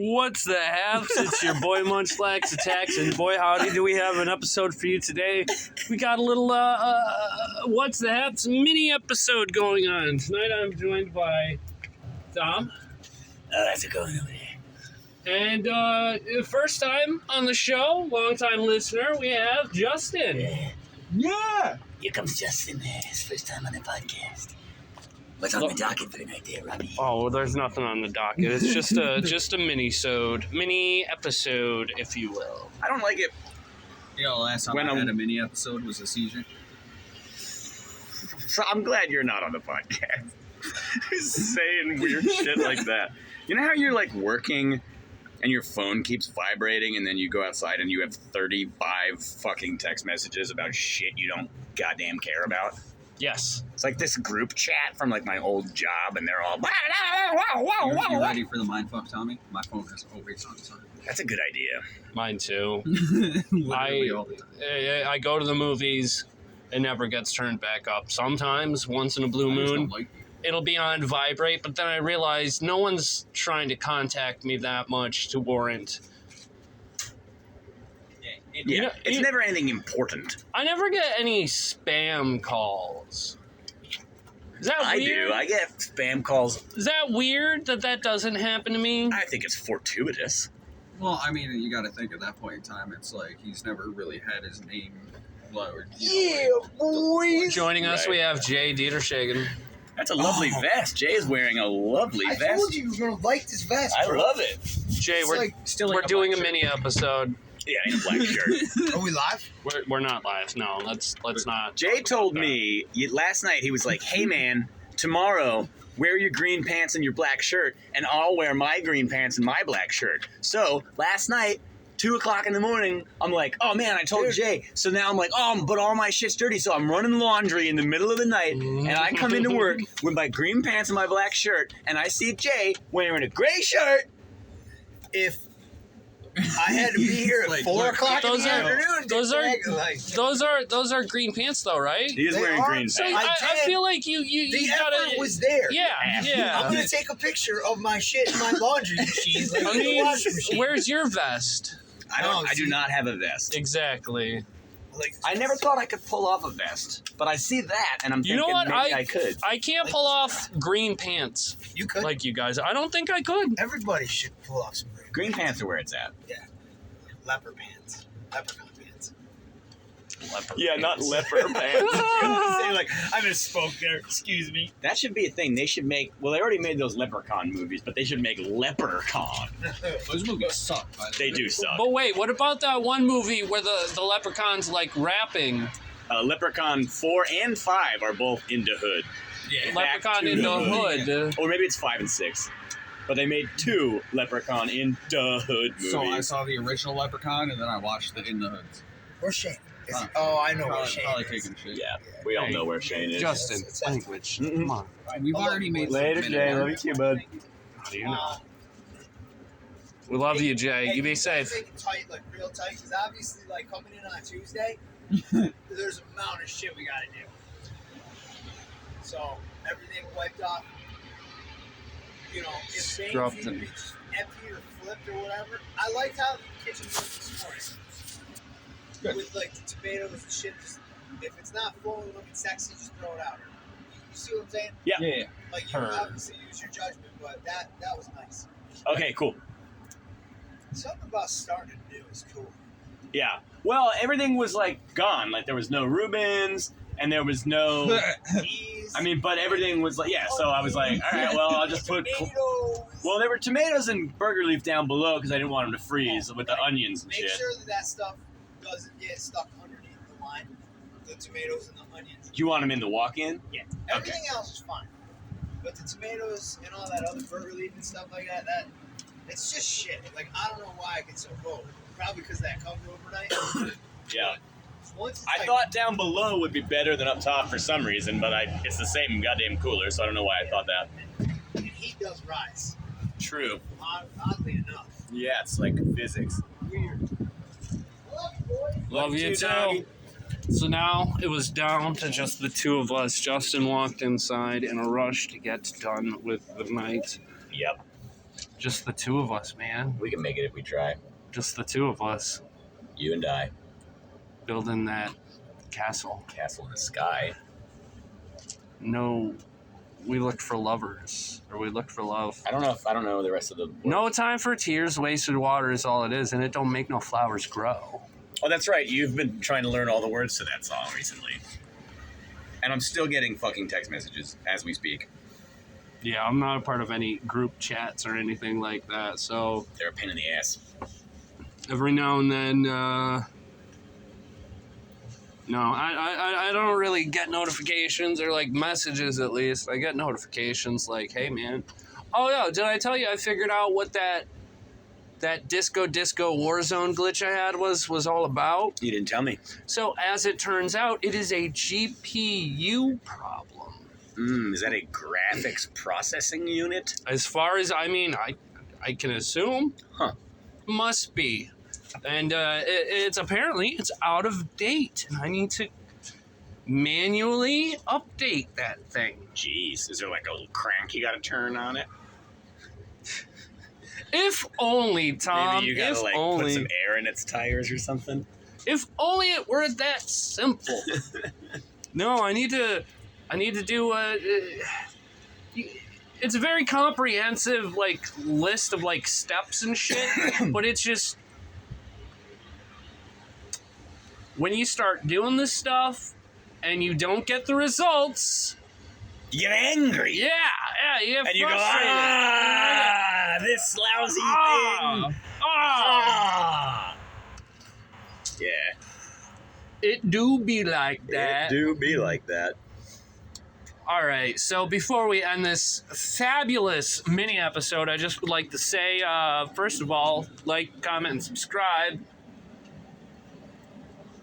What's the haps? It's your boy Munchlax Attacks, and boy howdy do we have an episode for you today. We got a little What's the Haps mini episode going on. Tonight I'm joined by Tom. Oh, that's a going over there. And first time on the show, long time listener, we have Justin. Yeah. Here comes Justin there. His first time on the podcast. What's on the docket for tonight there, Robbie? Oh, well, there's nothing on the docket. It's just a mini episode, if you will. I don't like it. You know, last time I had a mini episode was a seizure. So I'm glad you're not on the podcast. Saying weird shit like that. You know how you're like working and your phone keeps vibrating and then you go outside and you have 35 fucking text messages about shit you don't goddamn care about? Yes. It's like this group chat from like my old job and they're all You ready for the mindfuck, Tommy? My phone has always on time. That's a good idea. Mine too. Literally all the time. I go to the movies. It never gets turned back up. Sometimes, once in a blue I just moon, don't like you. it'll be on vibrate, but then I realize no one's trying to contact me that much to warrant. Yeah, it's never anything important. I never get any spam calls. Is that I weird? do. I get spam calls. Is that weird that doesn't happen to me? I think it's fortuitous. Well, I mean, you got to think at that point in time, it's like he's never really had his name lowered. boys. Joining us, Right. we have Jay Dietershagen. That's a lovely vest. Jay is wearing a lovely I vest. told you were gonna like this vest, I bro. love it. Jay, It's we're like, we're doing a mini episode. Yeah, in a black shirt. are we live? We're not live. No, let's not. Jay told me last night, he was like, hey man, tomorrow wear your green pants and your black shirt and I'll wear my green pants and my black shirt. So last night, 2 o'clock in the morning, I'm like, oh man, I told Jay. So now I'm like, oh, but all my shit's dirty. So I'm running laundry in the middle of the night and I come into work with my green pants and my black shirt and I see Jay wearing a gray shirt. If I had to be here at Like, 4 look, o'clock in those the are- afternoon, those are- like, Those are green pants though, right? He is They wearing are. green So pants. I feel like you the gotta. effort was there. Yeah, I'm yeah. gonna take a picture of my shit in my laundry machine. Like, I in the mean, washing machine. where's your vest? I do not have a vest. Exactly. Like, I never thought I could pull off a vest, but I see that and I'm You thinking know what? maybe I could. I can't pull off green pants you could. like you guys. I don't think I could. Everybody should pull off some Green pants are where it's at. leopard pants, leprechaun pants. Yeah, not leopard pants. Say like I misspoke there. Excuse me. That should be a thing. They should make. Well, they already made those Leprechaun movies, but they should make Leprechaun. Those movies suck, by the They way. do suck. But wait, what about that one movie where the leprechauns like rapping? Leprechaun 4 and 5 are both into Hood, Yeah. Back Leprechaun to in the the hood. or maybe it's 5 and 6. But they made 2 Leprechaun in the Hood movies. So I saw the original Leprechaun, and then I watched the In the Hoods. Where's Shane? Huh. Oh, I know where Probably, Shane probably is. taking shit. Yeah, we all Hey, know where Shane is. Justin, It's- language. Mm-mm. Come on. We've already made Later, some Jay. minute Love you too, bud. How do you know? We love you, Jay. You be safe. Take it tight, like real tight, because obviously, like coming in on Tuesday, there's a amount of shit we gotta do. So everything wiped off. You know, if things Dropped need to in. be just empty or flipped or whatever. I liked how the kitchen looked this morning. Good. With like the tomatoes and shit. Just if it's not full and looking sexy, just throw it out. You see what I'm saying? Yeah. Yeah. Like you Heard. obviously use your judgment, but that was nice. Okay, cool. Something about starting new is cool. Yeah. Well, everything was like gone. Like there was no Reubens and there was no. Cheese. I mean, but everything was like, yeah. So I was like, all right, well, I'll just put. tomatoes. Well, there were tomatoes and burger leaf down below because I didn't want them to freeze with the onions and Make shit. sure that stuff doesn't get stuck underneath the line. The tomatoes and the onions. You want them in the walk-in? Yeah. Everything else is fine. But the tomatoes and all that other burger leaf and stuff like that, it's just shit. Like, I don't know why it gets so cold. Probably because that comes overnight. Yeah. Once it's I like, thought down below would be better than up top for some reason, but it's the same goddamn cooler, so I don't know why I thought that. And heat does rise. True. Oddly enough. Yeah, it's like physics. Weird. Love you, boys. Love you too. doggy. So now it was down to just the two of us. Justin walked inside in a rush to get done with the night. Yep. Just the two of us, man. We can make it if we try. Just the two of us You and I. building that castle. Castle in the sky. No, we looked for lovers, or we looked for love. I don't know the rest of the. No time for tears, wasted water is all it is, and it don't make no flowers grow. Oh, that's right. You've been trying to learn all the words to that song recently. And I'm still getting fucking text messages as we speak. Yeah, I'm not a part of any group chats or anything like that, so They're a pain in the ass. every now and then, no, I don't really get notifications or, like, messages at least. I get notifications like, hey, man. Oh, yeah, did I tell you I figured out what that disco Warzone glitch I had was all about? You didn't tell me. So, as it turns out, it is a GPU problem. Is that a graphics processing unit? As far as, I can assume. Huh. Must be. And it's apparently it's out of date. And I need to manually update that thing. Jeez, is there like a little crank you gotta turn on it? If only, Tom. Maybe you gotta if like only. put some air in its tires or something? If only it were that simple. No, I need to do it's a very comprehensive like list of like steps and shit, but it's just when you start doing this stuff and you don't get the results, You get angry. you get And you go, frustrated. this lousy thing. Yeah. It do be like that. It do be like that. All right, so before we end this fabulous mini episode, I just would like to say, first of all, like, comment, and subscribe.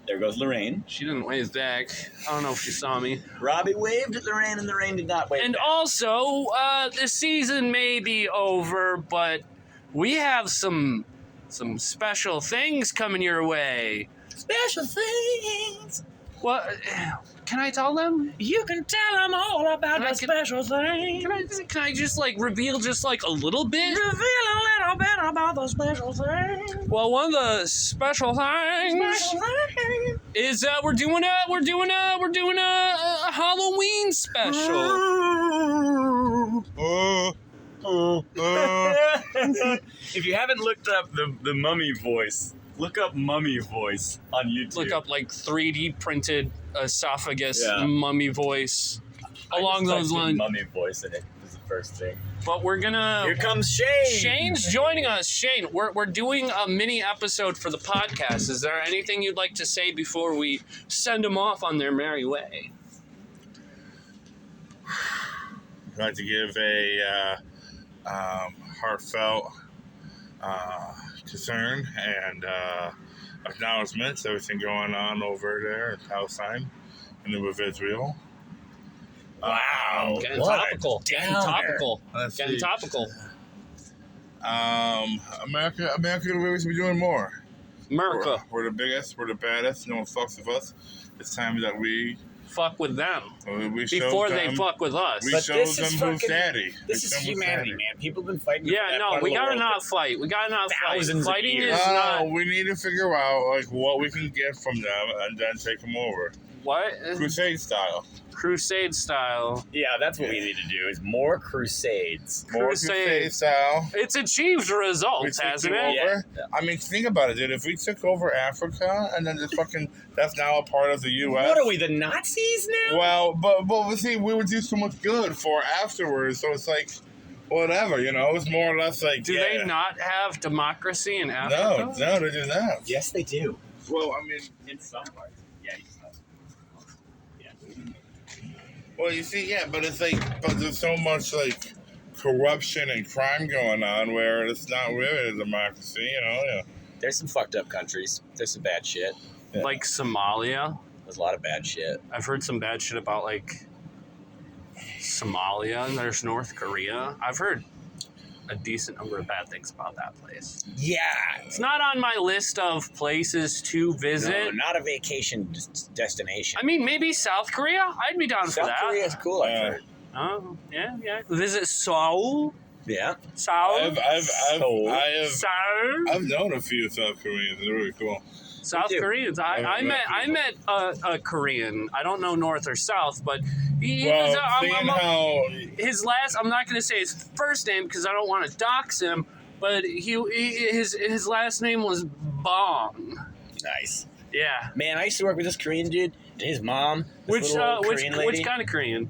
There goes Lorraine. She didn't wave back. I don't know if she saw me. Robbie waved at Lorraine, and Lorraine did not wave And back. also, the season may be over, but we have some special things coming your way. Special things. What? Can I tell them? You can tell them all about the special things. Can I just like reveal just like a little bit? Reveal a little bit about the special things. Well, one of the special things is that we're doing a Halloween special. If you haven't looked up the mummy voice, look up mummy voice on YouTube. Look up like 3D printed esophagus Yeah. mummy voice I along just those typed in lines. Mummy voice, and it was the first thing. But we're gonna. Here comes Shane. Shane's joining us. Shane, we're doing a mini episode for the podcast. Is there anything you'd like to say before we send them off on their merry way? I'd like to give a heartfelt concern and acknowledgement to everything going on over there in Palestine and with Israel. Wow. Getting what topical. a Getting downer. topical. Let's Getting see. topical. America we should be doing more. America. We're the biggest, we're the baddest, no one fucks with us. It's time that we Fuck with them show before them, they fuck with us. we But show this them is who's fucking- daddy. This We is show them who's humanity, daddy. man. People have been fighting. for Yeah, that no, part we of the gotta world not for fight. We gotta not fight. thousands of Fighting years. is not. We need to figure out like what we can get from them and then take them over, What? crusade style. Crusade style. Yeah, that's what we need to do. Is more crusades. More crusade style. It's achieved We results, took hasn't you it? over. Yeah. I mean, think about it, dude. If we took over Africa and then just fucking that's now a part of the U.S. What are we, the Nazis now? Well, but see, we would do so much good for afterwards. So it's like, whatever, you know. It's more or less like. Do they not have democracy in No, Africa? no, they do not. Yes, they do. Well, I mean, In some parts. Yeah. well, you see, yeah, but it's like, but there's so much like corruption and crime going on where it's not really a democracy, you know. Yeah. There's some fucked up countries. There's some bad shit. Like Somalia. There's a lot of bad shit. I've heard some bad shit about like Somalia, and there's North Korea. I've heard a decent number of bad things about that place. Yeah. It's not on my list of places to visit. No, not a vacation destination. I mean, maybe South Korea. I'd be down for South that. Korea's cool, I've Yeah. heard. Oh, yeah. Visit Seoul. Yeah. South. I've known a few South Koreans. They're really cool. South Me too. Koreans. I met a Korean. I don't know North or South, but he Well, was. seeing how His last. I'm not going to say his first name because I don't want to dox him. But his last name was Bong. Nice. Yeah. Man, I used to work with this Korean dude and his mom. This little old Korean lady. Which kind of Korean?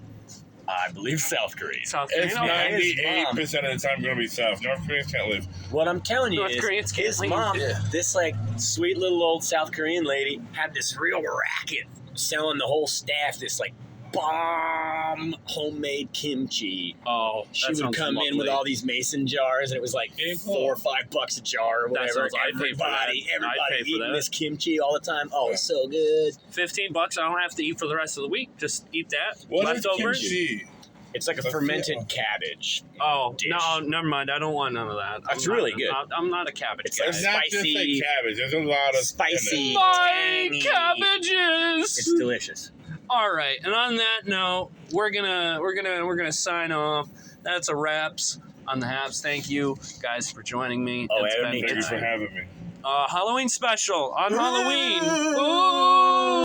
I believe South Korean. South Korean. it's Okay. 98% of the time going to be South. North Koreans can't live. What I'm telling you North Koreans is can't his leave. mom, Yeah. this like sweet little old South Korean lady, had this real racket selling the whole staff this like bomb homemade kimchi. Oh, She that would sounds come in with lovely. all these mason jars, and it was like $4 or $5 a jar or That whatever. sounds- I'd pay for that. I'd Everybody pay for eating that. this kimchi all the time. Oh, it's so good. $15. I don't have to eat for the rest of the week. Just eat that. What is Leftovers. kimchi? It's like a That's fermented it. cabbage. Oh Dish. no, never mind. I don't want none of that. That's really good. I'm not a cabbage It's guy. It's not just Spicy. like cabbage. There's a lot of Spicy. My tangy. cabbages. It's delicious. All right, and on that note, we're gonna sign off. That's a wraps on the Haps. Thank you guys for joining me. Oh, It's Adam, been Thank you good. for having me. Halloween special on Halloween. Ooh.